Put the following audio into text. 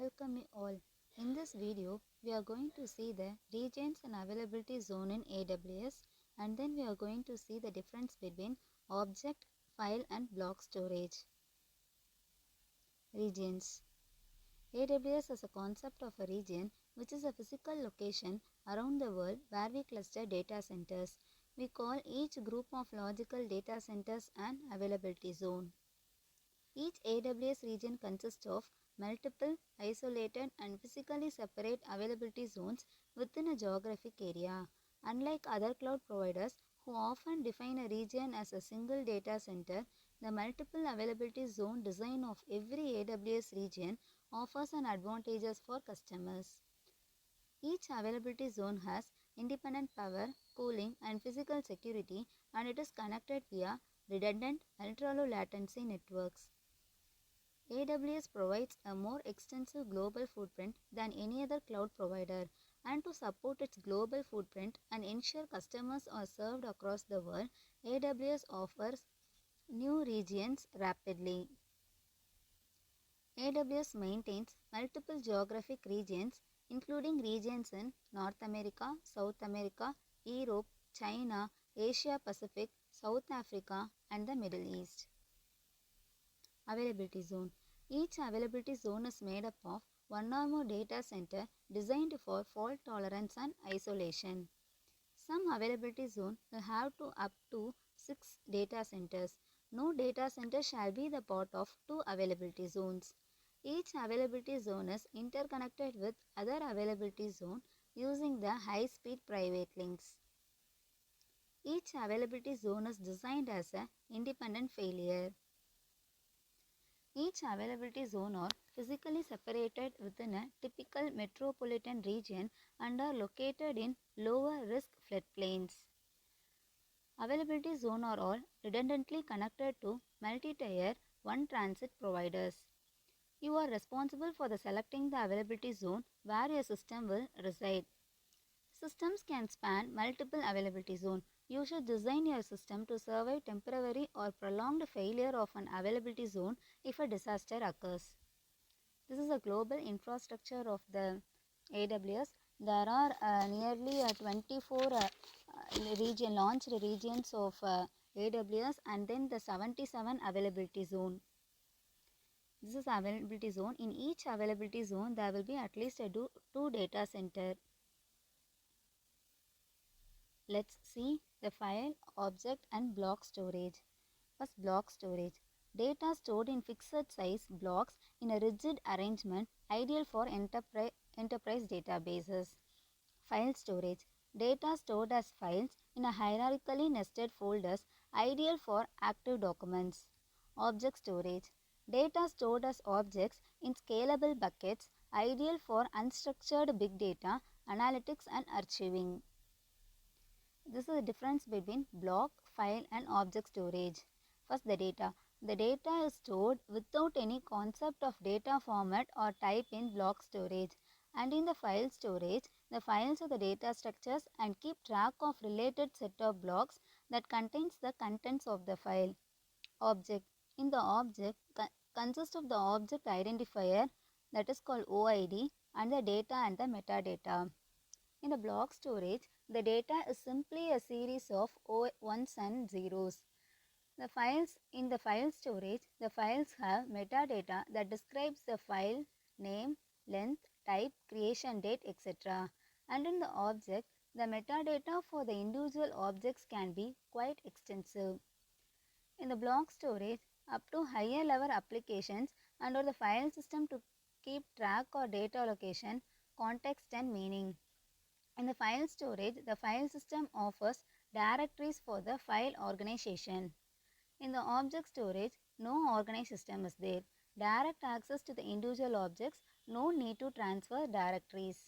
Welcome you all. In this video, we are going to see the regions and availability zone in AWS, and then we are going to see the difference between object, file and block storage. Regions. AWS is a concept of a region which is a physical location around the world where we cluster data centers. We call each group of logical data centers an availability zone. Each AWS region consists of multiple, isolated and physically separate availability zones within a geographic area. Unlike other cloud providers who often define a region as a single data center, the multiple availability zone design of every AWS region offers an advantages for customers. Each availability zone has independent power, cooling and physical security, and it is connected via redundant ultra-low latency networks. AWS provides a more extensive global footprint than any other cloud provider, and to support its global footprint and ensure customers are served across the world, AWS offers new regions rapidly. AWS maintains multiple geographic regions, including regions in North America, South America, Europe, China, Asia Pacific, South Africa, and the Middle East. Availability zone. Each availability zone is made up of one or more data center designed for fault tolerance and isolation. Some availability zone will have up to 6 data centers. No data center shall be the part of 2 availability zones. Each availability zone is interconnected with other availability zone using the high-speed private links. Each availability zone is designed as an independent failure. Each availability zone are physically separated within a typical metropolitan region and are located in lower risk floodplains. Availability zone are all redundantly connected to multi-tier one transit providers. You are responsible for selecting the availability zone where your system will reside. Systems can span multiple availability zones. You should design your system to survive temporary or prolonged failure of an availability zone if a disaster occurs. This is a global infrastructure of the AWS. There are nearly 24 launched regions of AWS, and then the 77 availability zone. This is availability zone. In each availability zone, there will be at least two data center. Let's see the file, object and block storage. First, block storage. Data stored in fixed size blocks in a rigid arrangement, ideal for enterprise databases. File storage. Data stored as files in a hierarchically nested folders, ideal for active documents. Object storage. Data stored as objects in scalable buckets, ideal for unstructured big data, analytics and archiving. This is the difference between block, file and object storage. First, the data. The data is stored without any concept of data format or type in block storage. And in the file storage, the files are the data structures and keep track of related set of blocks that contains the contents of the file. Object. In the object, consists of the object identifier, that is called OID, and the data and the metadata. In a block storage, the data is simply a series of ones and zeros. The files in the file storage, the files have metadata that describes the file name, length, type, creation date, etc. And in the object, the metadata for the individual objects can be quite extensive. In the block storage, up to higher level applications under the file system to keep track of data location, context and meaning. In the file storage, the file system offers directories for the file organization. In the object storage, no organized system is there. Direct access to the individual objects, no need to transfer directories.